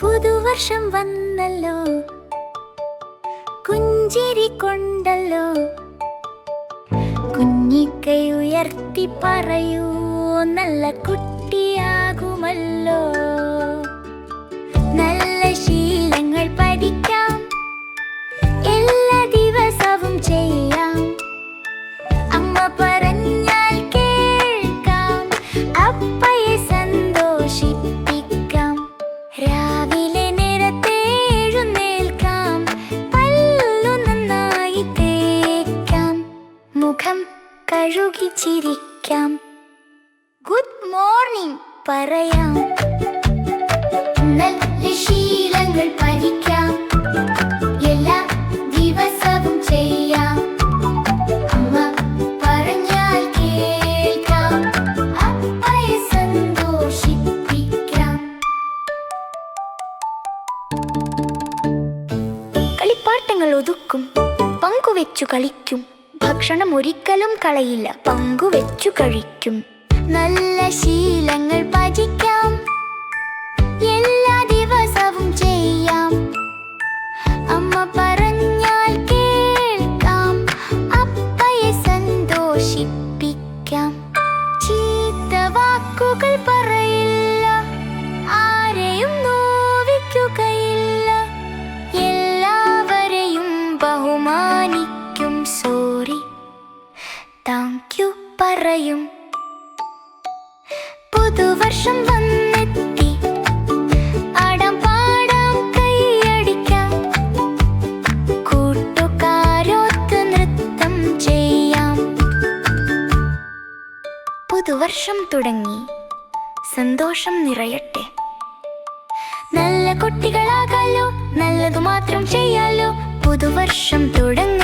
പുതുവർഷം വന്നല്ലോ, പുഞ്ചിരി കൊണ്ടല്ലോ. കുഞ്ഞിക്കൈ ഉയർത്തി പറയൂ, നല്ല കുട്ടിയാകുമല്ലോ. നല്ല ശീലങ്ങൾ പഠിക്കാം, എല്ലാ ദിവസവും ചെയ്യാം. അമ്മ പറഞ്ഞാൽ കേൾക്കാം, അപ്പയെ സന്തോഷിപ്പിക്കാം. രാവിലെ നേരത്തെ എഴുന്നേൽക്കാം, പല്ലു നന്നായി തേക്കാം, മുഖം കഴുകി ചിരിക്കാം. ഗുഡ് മോർണിംഗ് പറയാം. നല്ല ശീലങ്ങൾ പഠിക്കാം, എല്ലാ ദിവസവും ചെയ്യാം. അമ്മ പറഞ്ഞാൽ കേൾക്കാം, അപ്പയെ സന്തോഷിപ്പിക്കാം. കളിപ്പാട്ടങ്ങൾ ഒതുക്കും, പങ്കുവെച്ചു കളിക്കും. ഭക്ഷണം ഒരിക്കലും കളയില്ല, പങ്കുവെച്ചു കഴിക്കും. നല്ല ശീലങ്ങൾ പഠിക്കാം, എല്ലാ ദിവസവും ചെയ്യാം. അമ്മ പറഞ്ഞാൽ കേൾക്കാം, അപ്പയെ സന്തോഷിപ്പിക്കാം. ചീത്ത വാക്കുകൾ പറയില്ല, ആരെയും നോവിക്കുകയില്ല. എല്ലാവരെയും ബഹുമാനിക്കും. സോറി, താങ്ക് യു പറയും. പുതുവർഷം വന്നെത്തി, ആടാം പാടാം കൈയടിക്കാം. കൂട്ടുകാരൊത്ത് നൃത്തം ചെയ്യാം. പുതുവർഷം തുടങ്ങി, സന്തോഷം നിറയട്ടെ. നല്ല കുട്ടികളാകാലോ, നല്ലതു മാത്രം ചെയ്യാലോ. പുതുവർഷം തുടങ്ങി.